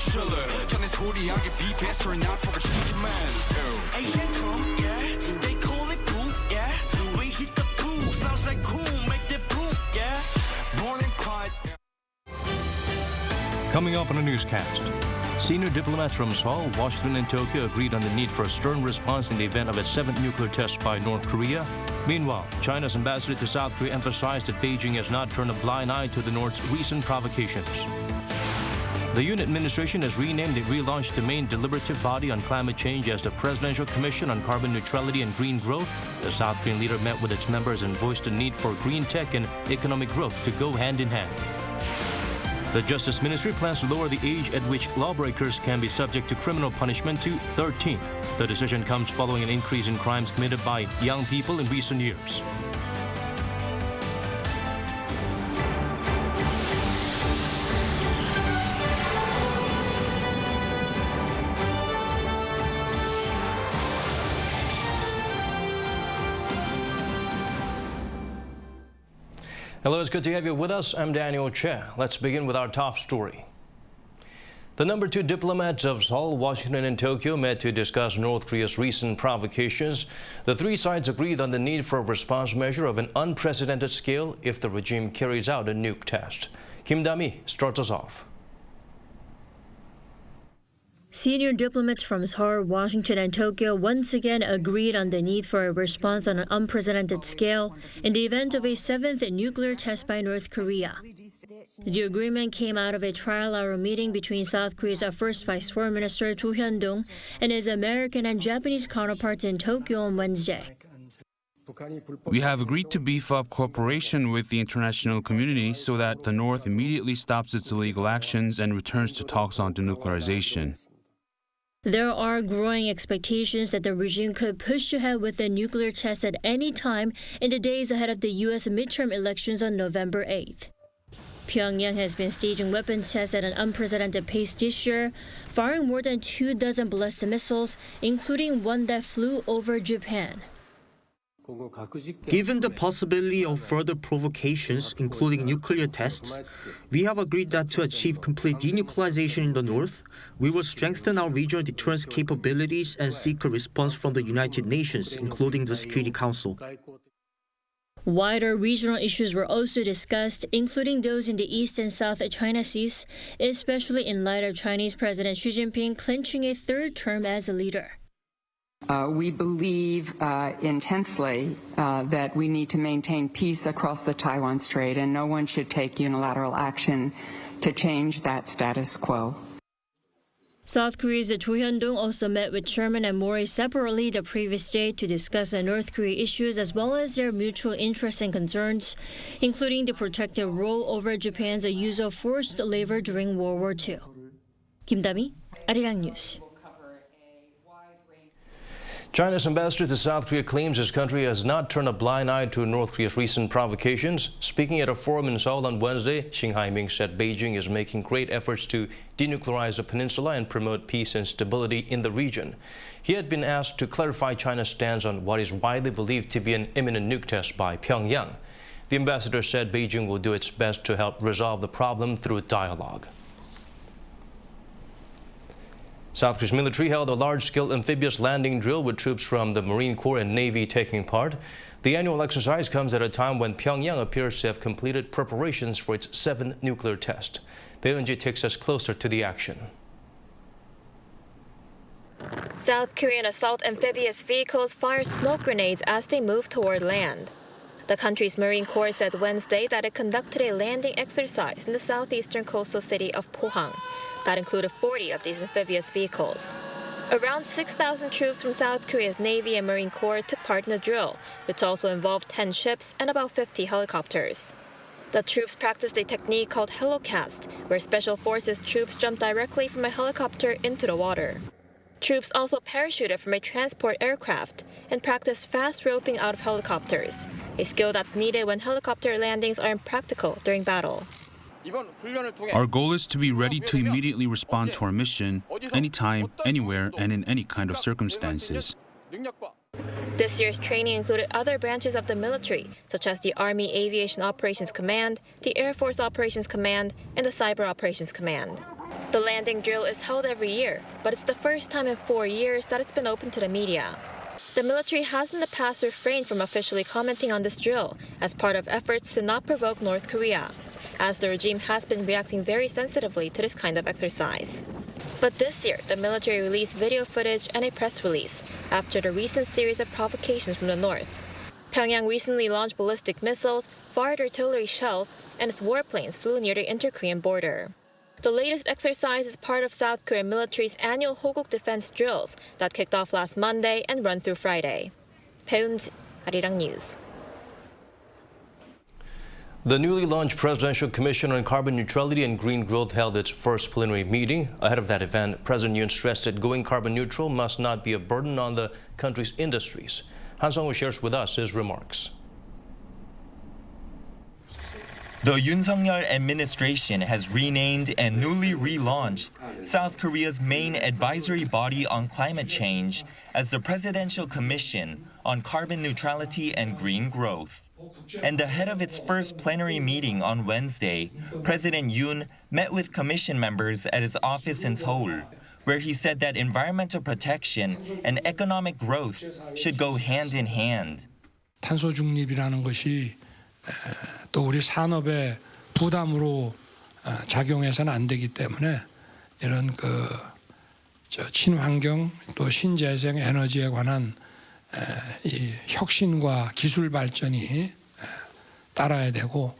chiller. 전에 소리하게 비패스를 나 provocations. Asian come, yeah, they call it cool, yeah. We hit the pool, sounds like cool, make the pool, yeah. Born and quiet. Coming up on a newscast. Senior diplomats from Seoul, Washington, and Tokyo agreed on the need for a stern response in the event of a seventh nuclear test by North Korea. Meanwhile, China's ambassador to South Korea emphasized that Beijing has not turned a blind eye to the North's recent provocations. The Yoon administration has renamed and relaunched the main deliberative body on climate change as the Presidential Commission on Carbon Neutrality and Green Growth. The South Korean leader met with its members and voiced the need for green tech and economic growth to go hand in hand. The Justice Ministry plans to lower the age at which lawbreakers can be subject to criminal punishment to 13. The decision comes following an increase in crimes committed by young people in recent years. Hello, it's good to have you with us. I'm Daniel Che. Let's begin with our top story. The number 2 diplomats of Seoul, Washington, and Tokyo met to discuss North Korea's recent provocations. The three sides agreed on the need for a response measure of an unprecedented scale if the regime carries out a nuke test. Kim Da-mi starts us off. Senior diplomats from Seoul, Washington, and Tokyo once again agreed on the need for a response on an unprecedented scale in the event of a 7th nuclear test by North Korea. The agreement came out of a trilateral meeting between South Korea's first Vice Foreign Minister Do Hyun-dong and his American and Japanese counterparts in Tokyo on Wednesday. We have agreed to beef up cooperation with the international community so that the North immediately stops its illegal actions and returns to talks on denuclearization. There are growing expectations that the regime could push ahead with a nuclear test at any time in the days ahead of the U.S. midterm elections on November 8th. Pyongyang has been staging weapon tests at an unprecedented pace this year, firing more than 24 ballistic missiles, including one that flew over Japan. Given the possibility of further provocations, including nuclear tests, we have agreed that to achieve complete denuclearization in the North, we will strengthen our regional deterrence capabilities and seek a response from the United Nations, including the Security Council. Wider regional issues were also discussed, including those in the East and South China Seas, especially in light of Chinese President Xi Jinping clinching a third term as a leader. We believe intensely that we need to maintain peace across the Taiwan Strait, and no one should take unilateral action to change that status quo. South Korea's Do Hyun-dong also met with Sherman and Mori separately the previous day to discuss North Korea issues as well as their mutual interests and concerns, including the protective role over Japan's use of forced labor during World War II. Kim Da-mi, Arirang News. China's ambassador to South Korea claims his country has not turned a blind eye to North Korea's recent provocations. Speaking at a forum in Seoul on Wednesday, Xing said Beijing is making great efforts to denuclearize the peninsula and promote peace and stability in the region. He had been asked to clarify China's stance on what is widely believed to be an imminent nuke test by Pyongyang. The ambassador said Beijing will do its best to help resolve the problem through dialogue. South Korea's military held a large-scale amphibious landing drill with troops from the Marine Corps and Navy taking part. The annual exercise comes at a time when Pyongyang appears to have completed preparations for its 7th nuclear test. Bae Eun-ji takes us closer to the action. South Korean assault amphibious vehicles fire smoke grenades as they move toward land. The country's Marine Corps said Wednesday that it conducted a landing exercise in the southeastern coastal city of Pohang. That included 40 of these amphibious vehicles. Around 6,000 troops from South Korea's Navy and Marine Corps took part in the drill, which also involved 10 ships and about 50 helicopters. The troops practiced a technique called helocast, where Special Forces troops jump directly from a helicopter into the water. Troops also parachuted from a transport aircraft and practiced fast roping out of helicopters, a skill that's needed when helicopter landings are impractical during battle. Our goal is to be ready to immediately respond to our mission, anytime, anywhere, and in any kind of circumstances. This year's training included other branches of the military, such as the Army Aviation Operations Command, the Air Force Operations Command, and the Cyber Operations Command. The landing drill is held every year, but it's the first time in 4 years that it's been open to the media. The military has in the past refrained from officially commenting on this drill as part of efforts to not provoke North Korea, as the regime has been reacting very sensitively to this kind of exercise. But this year, the military released video footage and a press release after the recent series of provocations from the north. Pyongyang recently launched ballistic missiles, fired artillery shells, and its warplanes flew near the inter-Korean border. The latest exercise is part of South Korean military's annual Hoguk defense drills that kicked off last Monday and run through Friday. Peun, Arirang News. The newly launched Presidential Commission on Carbon Neutrality and Green Growth held its first plenary meeting. Ahead of that event, President Yoon stressed that going carbon neutral must not be a burden on the country's industries. Han Sung-woo shares with us his remarks. The Yoon Suk-yeol administration has renamed and newly relaunched South Korea's main advisory body on climate change as the Presidential Commission on Carbon Neutrality and Green Growth. And ahead of its first plenary meeting on Wednesday, President Yoon met with commission members at his office in Seoul, where he said that environmental protection and economic growth should go hand in hand. 탄소 중립이라는 것이 또 우리 산업의 부담으로 작용해서는 안 되기 때문에 이런 친환경 또 신재생 에너지에 관한 이 혁신과 기술 발전이 따라야 되고.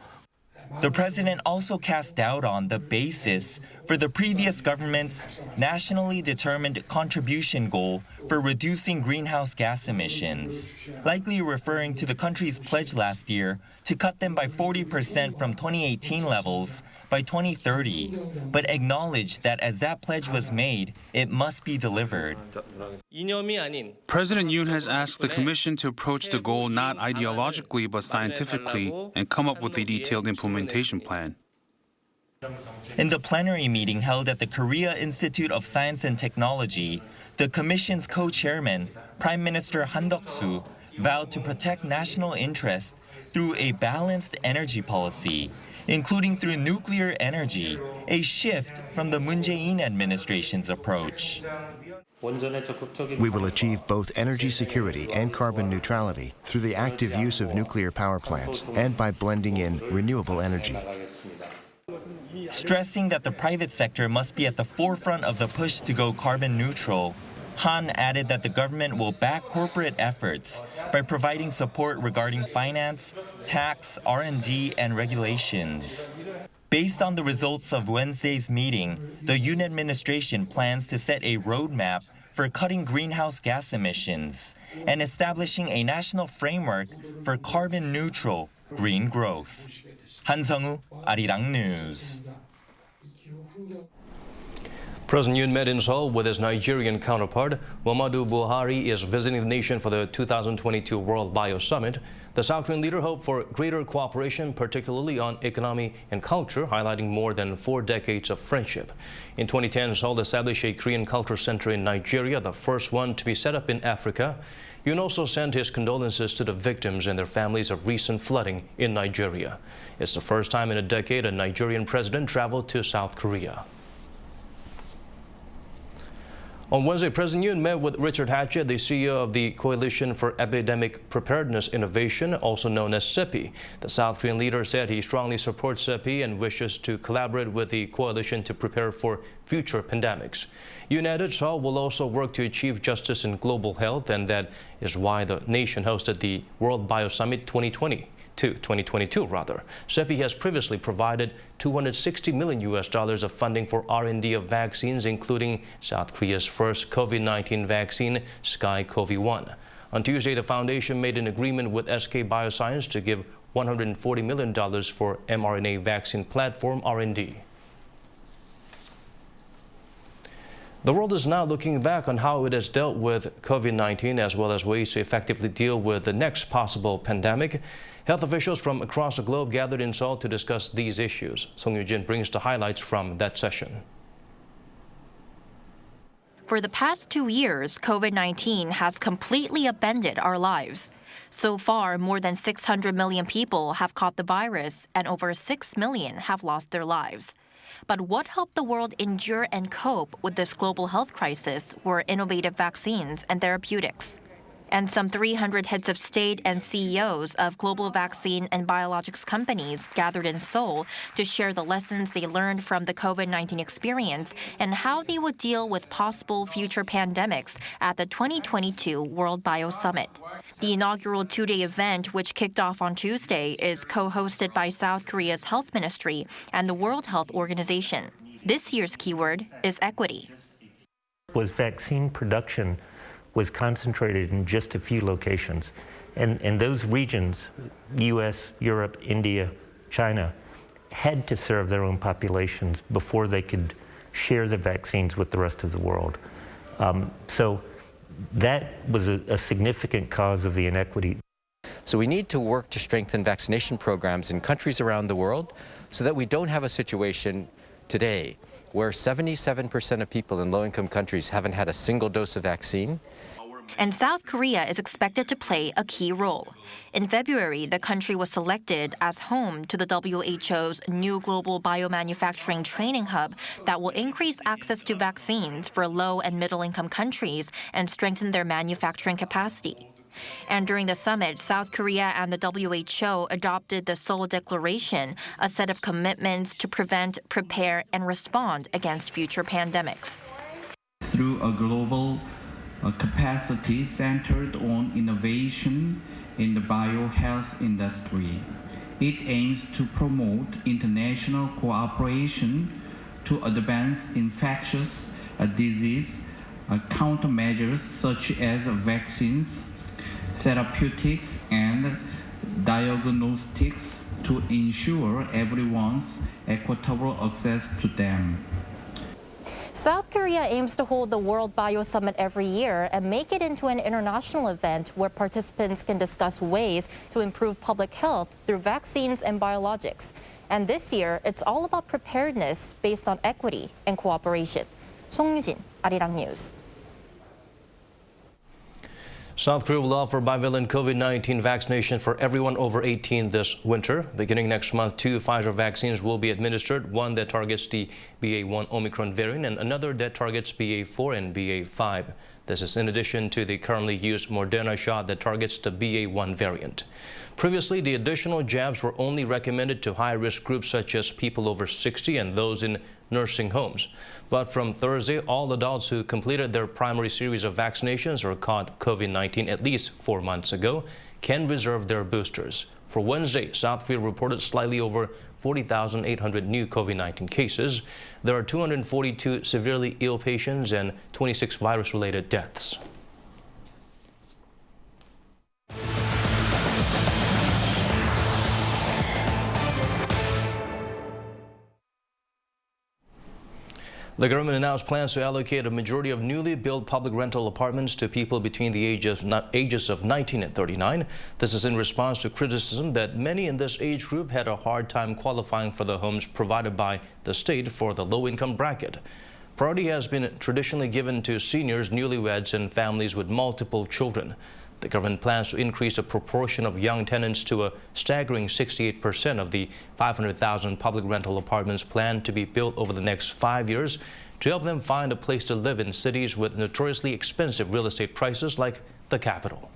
The president also cast doubt on the basis for the previous government's nationally determined contribution goal for reducing greenhouse gas emissions, likely referring to the country's pledge last year to cut them by 40% from 2018 levels by 2030, but acknowledged that as that pledge was made, it must be delivered. President Yoon has asked the Commission to approach the goal not ideologically but scientifically and come up with a detailed implementation plan. In the plenary meeting held at the Korea Institute of Science and Technology, the Commission's co-chairman, Prime Minister Han Duck-soo, vowed to protect national interest through a balanced energy policy, including through nuclear energy, a shift from the Moon Jae-in administration's approach. We will achieve both energy security and carbon neutrality through the active use of nuclear power plants and by blending in renewable energy. Stressing that the private sector must be at the forefront of the push to go carbon neutral, Han added that the government will back corporate efforts by providing support regarding finance, tax, R&D, and regulations. Based on the results of Wednesday's meeting, the Yoon administration plans to set a roadmap for cutting greenhouse gas emissions and establishing a national framework for carbon-neutral green growth. Han Sung-woo, Arirang News. President Yoon met in Seoul with his Nigerian counterpart. Muhammadu Buhari is visiting the nation for the 2022 World Bio Summit. The South Korean leader hoped for greater cooperation, particularly on economy and culture, highlighting more than 4 decades of friendship. In 2010, Seoul established a Korean Culture Center in Nigeria, the first one to be set up in Africa. Yoon also sent his condolences to the victims and their families of recent flooding in Nigeria. It's the first time in a decade a Nigerian president traveled to South Korea. On Wednesday, President Yoon met with Richard Hatchett, the CEO of the Coalition for Epidemic Preparedness Innovation, also known as CEPI. The South Korean leader said he strongly supports CEPI and wishes to collaborate with the coalition to prepare for future pandemics. Yoon added Seoul will also work to achieve justice in global health, and that is why the nation hosted the World Bio Summit 2022. CEPI has previously provided $260 million of funding for R&D of vaccines, including South Korea's first COVID-19 vaccine, SKY-CoV-1. On Tuesday, the foundation made an agreement with SK Bioscience to give $140 million for mRNA vaccine platform R&D. The world is now looking back on how it has dealt with COVID-19 as well as ways to effectively deal with the next possible pandemic. Health officials from across the globe gathered in Seoul to discuss these issues. Song Yoo-jin brings the highlights from that session. For the past 2 years, COVID-19 has completely upended our lives. So far, more than 600 million people have caught the virus and over 6 million have lost their lives. But what helped the world endure and cope with this global health crisis were innovative vaccines and therapeutics. And some 300 heads of state and CEOs of global vaccine and biologics companies gathered in Seoul to share the lessons they learned from the COVID-19 experience and how they would deal with possible future pandemics at the 2022 World Bio Summit. The inaugural two-day event, which kicked off on Tuesday, is co-hosted by South Korea's health ministry and the World Health Organization. This year's keyword is equity. Was vaccine production was concentrated in just a few locations. And those regions, US, Europe, India, China, had to serve their own populations before they could share the vaccines with the rest of the world. So that was a significant cause of the inequity. So we need to work to strengthen vaccination programs in countries around the world so that we don't have a situation today where 77% of people in low-income countries haven't had a single dose of vaccine. And South Korea is expected to play a key role. In February, the country was selected as home to the WHO's new global biomanufacturing training hub that will increase access to vaccines for low and middle-income countries and strengthen their manufacturing capacity. And during the summit, South Korea and the WHO adopted the Seoul Declaration, a set of commitments to prevent, prepare, and respond against future pandemics. Through a global capacity centered on innovation in the biohealth industry, it aims to promote international cooperation to advance infectious disease countermeasures such as vaccines, therapeutics, and diagnostics to ensure everyone's equitable access to them. South Korea aims to hold the World Bio Summit every year and make it into an international event where participants can discuss ways to improve public health through vaccines and biologics. And this year, it's all about preparedness based on equity and cooperation. 송유진, Arirang News. South Korea will offer bivalent COVID-19 vaccination for everyone over 18 this winter. Beginning next month, 2 Pfizer vaccines will be administered, one that targets the BA.1 Omicron variant and another that targets BA.4 and BA.5. This is in addition to the currently used Moderna shot that targets the BA.1 variant. Previously, the additional jabs were only recommended to high-risk groups such as people over 60 and those in nursing homes. But from Thursday, all adults who completed their primary series of vaccinations or caught COVID-19 at least 4 months ago can reserve their boosters. For Wednesday, South Korea reported slightly over 40,800 new COVID-19 cases. There are 242 severely ill patients and 26 virus-related deaths. The government announced plans to allocate a majority of newly built public rental apartments to people between the ages of 19 and 39. This is in response to criticism that many in this age group had a hard time qualifying for the homes provided by the state for the low-income bracket. Priority has been traditionally given to seniors, newlyweds, and families with multiple children. The government plans to increase the proportion of young tenants to a staggering 68% of the 500,000 public rental apartments planned to be built over the next 5 years to help them find a place to live in cities with notoriously expensive real estate prices like the capital.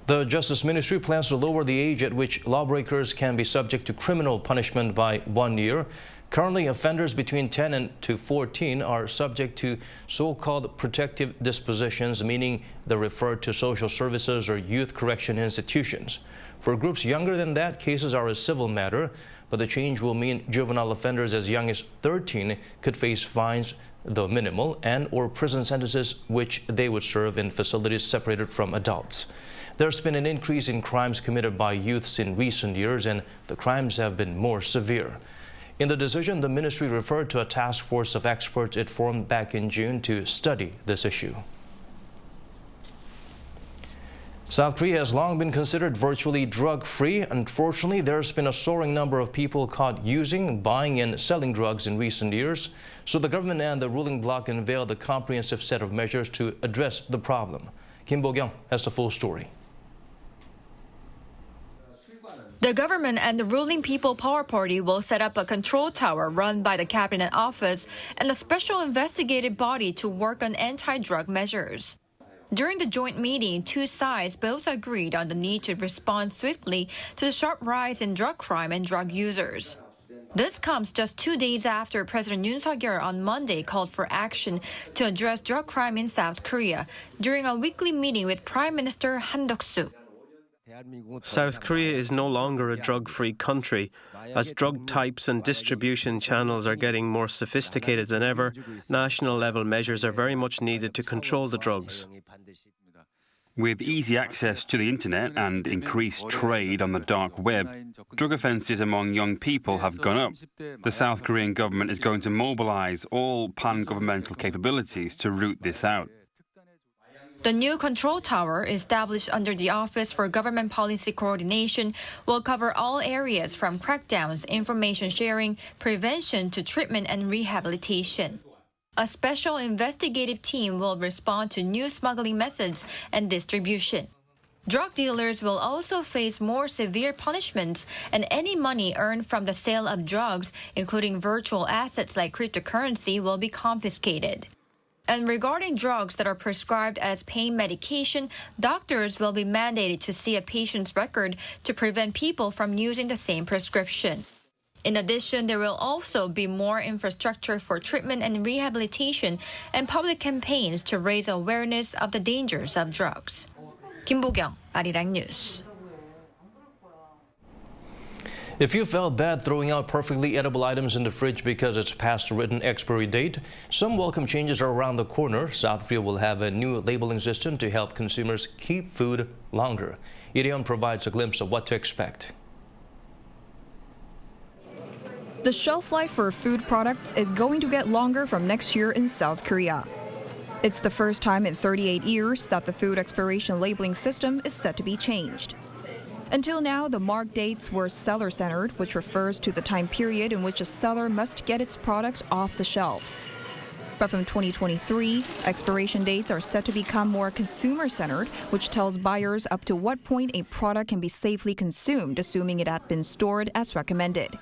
The Justice Ministry plans to lower the age at which lawbreakers can be subject to criminal punishment by 1 year. Currently, offenders between 10 and 14 are subject to so-called protective dispositions, meaning they're referred to social services or youth correction institutions. For groups younger than that, cases are a civil matter, but the change will mean juvenile offenders as young as 13 could face fines, though minimal, and or prison sentences which they would serve in facilities separated from adults. There's been an increase in crimes committed by youths in recent years, and the crimes have been more severe. In the decision, the ministry referred to a task force of experts it formed back in June to study this issue. South Korea has long been considered virtually drug-free. Unfortunately, there's been a soaring number of people caught using, buying, and selling drugs in recent years. So the government and the ruling bloc unveiled a comprehensive set of measures to address the problem. Kim Bo-kyung has the full story. The government and the ruling People Power Party will set up a control tower run by the Cabinet Office and a special investigative body to work on anti-drug measures. During the joint meeting, two sides both agreed on the need to respond swiftly to the sharp rise in drug crime and drug users. This comes just 2 days after President Yoon on Monday called for action to address drug crime in South Korea during a weekly meeting with Prime Minister Han Duck-soo. South Korea is no longer a drug-free country. As drug types and distribution channels are getting more sophisticated than ever, national-level measures are very much needed to control the drugs. With easy access to the internet and increased trade on the dark web, drug offences among young people have gone up. The South Korean government is going to mobilise all pan-governmental capabilities to root this out. The new control tower, established under the Office for Government Policy Coordination, will cover all areas from crackdowns, information sharing, prevention to treatment and rehabilitation. A special investigative team will respond to new smuggling methods and distribution. Drug dealers will also face more severe punishments, and any money earned from the sale of drugs, including virtual assets like cryptocurrency, will be confiscated. And regarding drugs that are prescribed as pain medication, doctors will be mandated to see a patient's record to prevent people from using the same prescription. In addition, there will also be more infrastructure for treatment and rehabilitation and public campaigns to raise awareness of the dangers of drugs. Kim Bo-kyung, Arirang News. If you felt bad throwing out perfectly edible items in the fridge because it's past the written expiry date, some welcome changes are around the corner. South Korea will have a new labeling system to help consumers keep food longer. Yoon provides a glimpse of what to expect. The shelf life for food products is going to get longer from next year in South Korea. It's the first time in 38 years that the food expiration labeling system is set to be changed. Until now, the mark dates were seller-centered, which refers to the time period in which a seller must get its product off the shelves. But from 2023, expiration dates are set to become more consumer-centered, which tells buyers up to what point a product can be safely consumed, assuming it had been stored as recommended.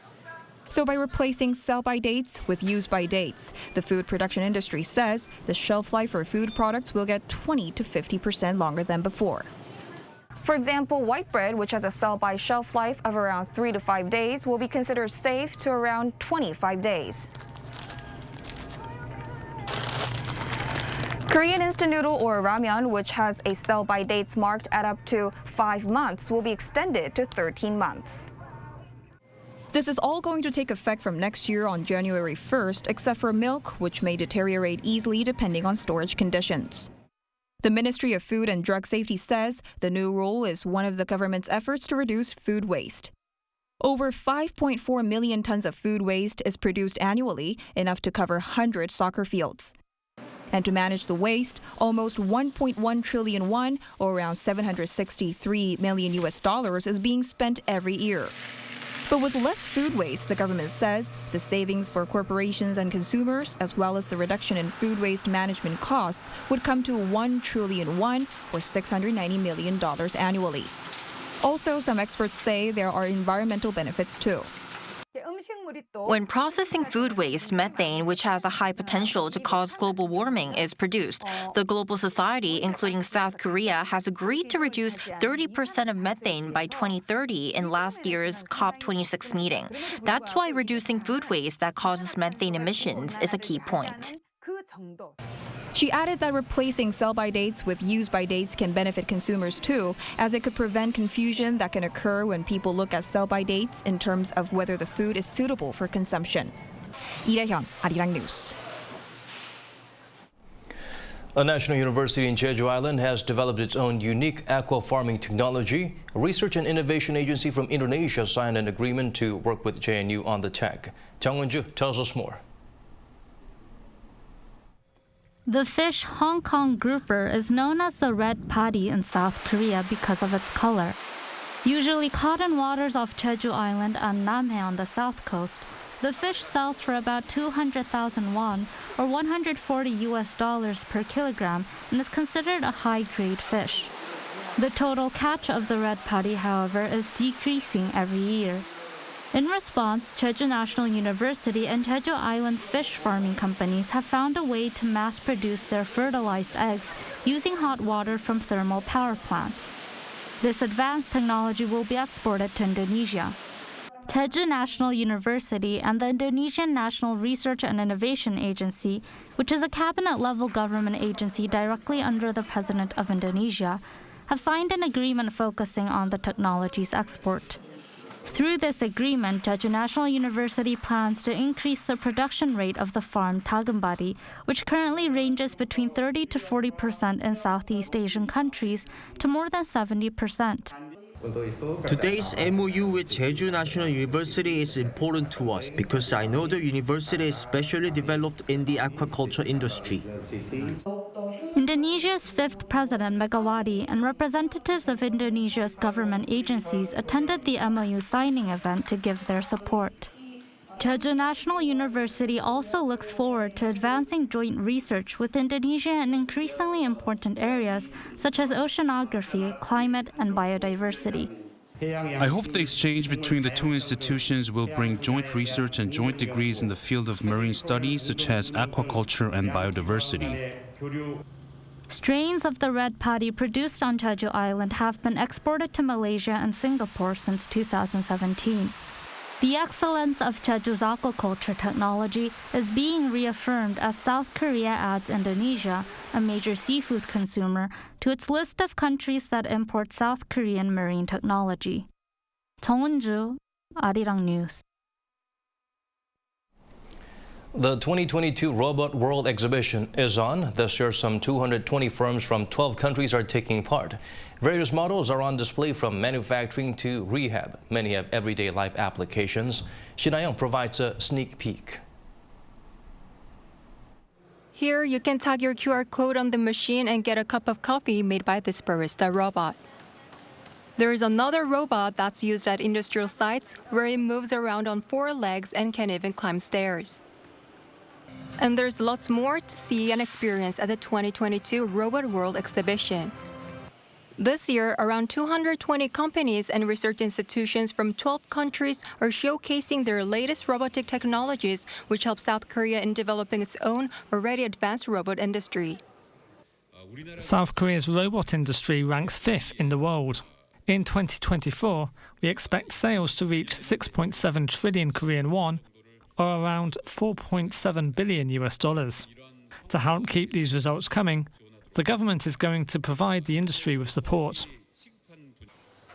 So by replacing sell-by dates with use-by dates, the food production industry says the shelf life for food products will get 20 to 50% longer than before. For example, white bread, which has a sell-by shelf life of around 3 to 5 days, will be considered safe to around 25 days. Korean instant noodle or ramyeon, which has a sell-by dates marked at up to 5 months, will be extended to 13 months. This is all going to take effect from next year on January 1st, except for milk, which may deteriorate easily depending on storage conditions. The Ministry of Food and Drug Safety says the new rule is one of the government's efforts to reduce food waste. Over 5.4 million tons of food waste is produced annually, enough to cover 100 soccer fields. And to manage the waste, almost 1.1 trillion won, or around $763 million is being spent every year. But with less food waste, the government says, the savings for corporations and consumers, as well as the reduction in food waste management costs, would come to 1 trillion won, or $690 million annually. Also, some experts say there are environmental benefits too. When processing food waste, methane, which has a high potential to cause global warming, is produced. The global society, including South Korea, has agreed to reduce 30% of methane by 2030 in last year's COP26 meeting. That's why reducing food waste that causes methane emissions is a key point. She added that replacing sell-by dates with use-by dates can benefit consumers too, as it could prevent confusion that can occur when people look at sell-by dates in terms of whether the food is suitable for consumption. Lee Hyun, Arirang News. A national university in Jeju Island has developed its own unique aqua farming technology. A research and innovation agency from Indonesia signed an agreement to work with JNU on the tech. Jang Won-ju tells us more. The fish Hong Kong grouper is known as the red patty in South Korea because of its color. Usually caught in waters off Jeju Island and Namhae on the south coast, the fish sells for about 200,000 won, or $140 per kilogram, and is considered a high-grade fish. The total catch of the red paddy, however, is decreasing every year. In response, Jeju National University and Jeju Island's fish farming companies have found a way to mass-produce their fertilized eggs using hot water from thermal power plants. This advanced technology will be exported to Indonesia. Jeju National University and the Indonesian National Research and Innovation Agency, which is a cabinet-level government agency directly under the President of Indonesia, have signed an agreement focusing on the technology's export. Through this agreement, Jeju National University plans to increase the production rate of the farmed dagumbari, which currently ranges between 30 to 40% in Southeast Asian countries, to more than 70%. Today's MOU with Jeju National University is important to us because I know the university is specially developed in the aquaculture industry. Indonesia's fifth president, Megawati, and representatives of Indonesia's government agencies attended the MOU signing event to give their support. Jeju National University also looks forward to advancing joint research with Indonesia in increasingly important areas such as oceanography, climate, and biodiversity. I hope the exchange between the two institutions will bring joint research and joint degrees in the field of marine studies such as aquaculture and biodiversity. Strains of the red paddy produced on Jeju Island have been exported to Malaysia and Singapore since 2017. The excellence of Jeju's aquaculture technology is being reaffirmed as South Korea adds Indonesia, a major seafood consumer, to its list of countries that import South Korean marine technology. 정은주, Arirang News. The 2022 Robot World Exhibition is on. This year, some 220 firms from 12 countries are taking part. Various models are on display from manufacturing to rehab. Many have everyday life applications. Shin provides a sneak peek. Here, you can tag your QR code on the machine and get a cup of coffee made by this barista robot. There is another robot that's used at industrial sites where it moves around on 4 legs and can even climb stairs. And there's lots more to see and experience at the 2022 Robot World Exhibition. This year, around 220 companies and research institutions from 12 countries are showcasing their latest robotic technologies, which help South Korea in developing its own already advanced robot industry. South Korea's robot industry ranks 5th in the world. In 2024, we expect sales to reach 6.7 trillion Korean won, or around $4.7 billion. To help keep these results coming, the government is going to provide the industry with support.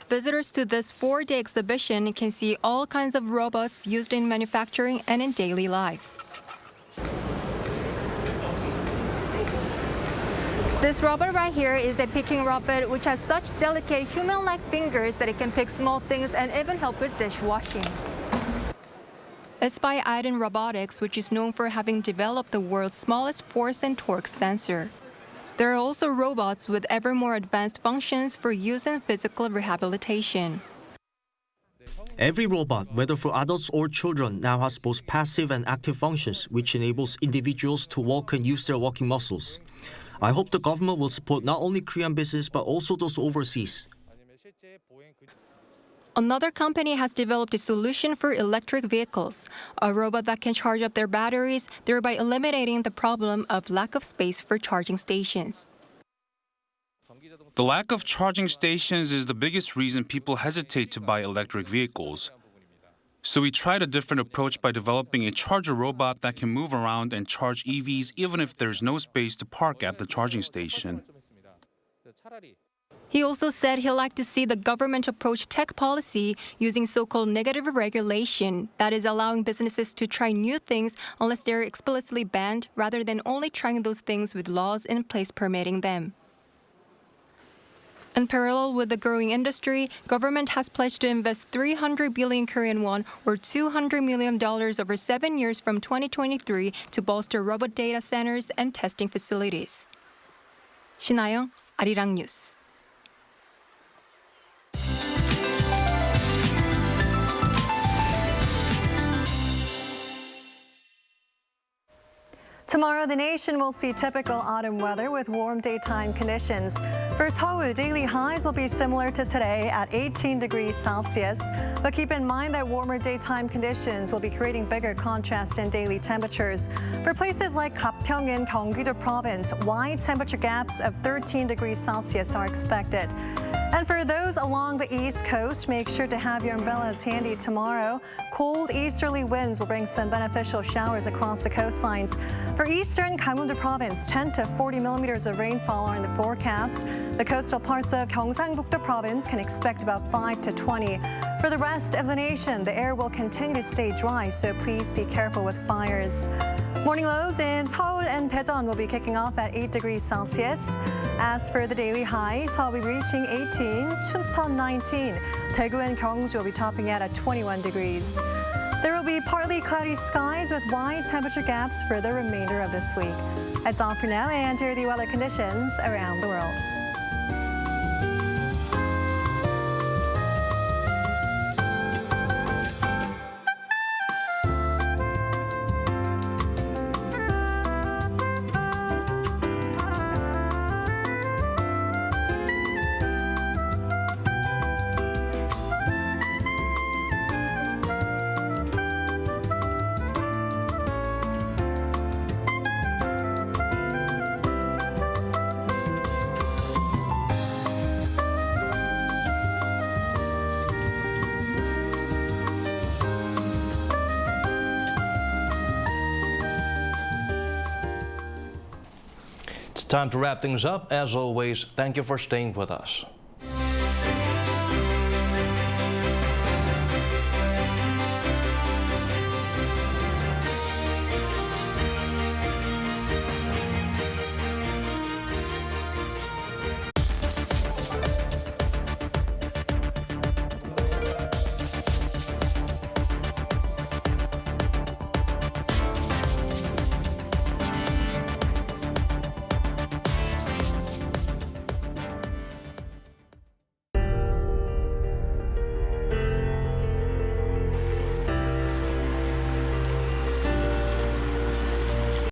Visitors to this 4-day exhibition can see all kinds of robots used in manufacturing and in daily life. This robot right here is a picking robot which has such delicate human-like fingers that it can pick small things and even help with dishwashing. It's by Iden Robotics, which is known for having developed the world's smallest force and torque sensor. There are also robots with ever more advanced functions for use in physical rehabilitation. Every robot, whether for adults or children, now has both passive and active functions, which enables individuals to walk and use their walking muscles. I hope the government will support not only Korean business, but also those overseas. Another company has developed a solution for electric vehicles, a robot that can charge up their batteries, thereby eliminating the problem of lack of space for charging stations. The lack of charging stations is the biggest reason people hesitate to buy electric vehicles. So we tried a different approach by developing a charger robot that can move around and charge EVs even if there's no space to park at the charging station. He also said he'd like to see the government approach tech policy using so-called negative regulation, that is allowing businesses to try new things unless they're explicitly banned, rather than only trying those things with laws in place permitting them. In parallel with the growing industry, government has pledged to invest 300 billion Korean won or $200 million over 7 years from 2023 to bolster robot data centers and testing facilities. 신하영, Arirang News. Tomorrow, the nation will see typical autumn weather with warm daytime conditions. For Seoul, daily highs will be similar to today at 18 degrees Celsius. But keep in mind that warmer daytime conditions will be creating bigger contrast in daily temperatures. For places like Gapyeong in Gyeonggi-do province, wide temperature gaps of 13 degrees Celsius are expected. And for those along the East Coast, make sure to have your umbrellas handy tomorrow. Cold easterly winds will bring some beneficial showers across the coastlines. For eastern Gangwon-do province, 10 to 40 millimeters of rainfall are in the forecast. The coastal parts of Gyeongsangbuk-do province can expect about 5 to 20. For the rest of the nation, the air will continue to stay dry, so please be careful with fires. Morning lows in Seoul and Daejeon will be kicking off at 8 degrees Celsius. As for the daily highs, Seoul will be reaching 18, Chuncheon 19, Daegu and Gyeongju will be topping out at 21 degrees. There will be partly cloudy skies with wide temperature gaps for the remainder of this week. That's all for now, and here are the weather conditions around the world. It's time to wrap things up. As always, thank you for staying with us.